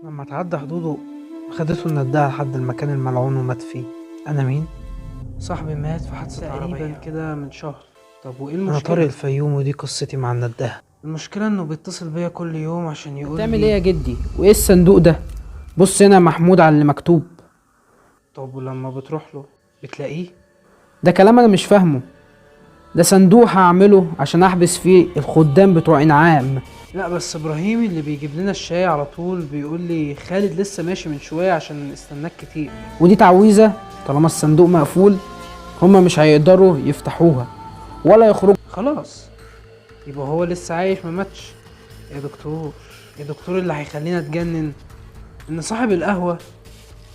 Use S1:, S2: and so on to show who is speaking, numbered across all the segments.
S1: لما تعدى حدوده خدته النداهة لحد المكان الملعون ومات فيه. أنا مين؟ صاحبي مات في حادثة عربية تقريبا كده من شهر. طب وإيه المشكلة؟ أنا طارق الفيوم ودي قصتي مع النداهة. المشكلة إنه بيتصل بيا كل يوم عشان يقول
S2: بتعمل
S1: لي
S2: ايه يا جدي؟ وايه الصندوق ده؟ بص هنا يا محمود على اللي مكتوب.
S1: طب ولما بتروح له بتلاقيه؟
S2: ده كلام انا مش فاهمه. ده صندوق هعمله عشان احبس فيه الخدام بتوع انعام.
S1: لا بس إبراهيم اللي بيجيب لنا الشاي على طول بيقول لي خالد لسه ماشي من شوية عشان استناك كتير.
S2: ودي تعويذة. طالما الصندوق مقفول هما مش هيقدروا يفتحوها ولا يخرجوا.
S1: خلاص يبقى هو لسه عايش ما ماتش. يا دكتور، يا دكتور، اللي هيخلينا اتجنن ان صاحب القهوة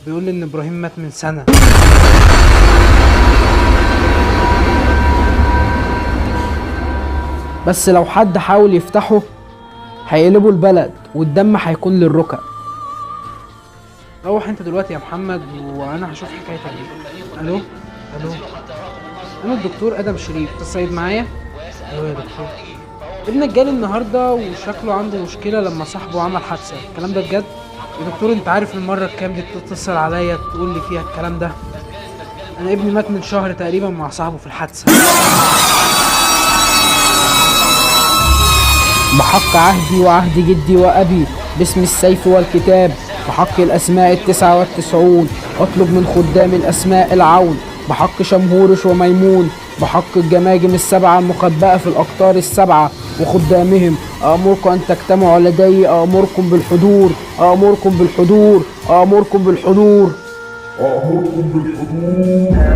S1: بيقول لي ان ابراهيم مات من سنة.
S2: بس لو حد حاول يفتحه هيقلبوا البلد والدم هيكون للركب.
S1: روح انت دلوقتي يا محمد وانا هشوف حكايتك دي. الو، الو، انا الدكتور ادم شريف، تتصيد معايا؟ ايوه يا دكتور، ابنك جالي النهارده وشكله عنده مشكله لما صاحبه عمل حادثه. الكلام ده بجد يا دكتور؟ انت عارف المره الكام دي بتتصل عليا تقول لي فيها الكلام ده؟ انا ابني مات من شهر تقريبا مع صاحبه في الحادثه.
S2: بحق عهدي وعهد جدي وأبي باسم السيف والكتاب بحق الأسماء 99 أطلب من خدام الأسماء العون بحق شمهورش وميمون بحق الجماجم السبعة المخبأة في الأقطار السبعة وخدامهم أأمركم أن تجتمعوا لدي. أأمركم بالحضور، أأمركم بالحضور، أأمركم بالحضور،
S3: أأمركم بالحضور.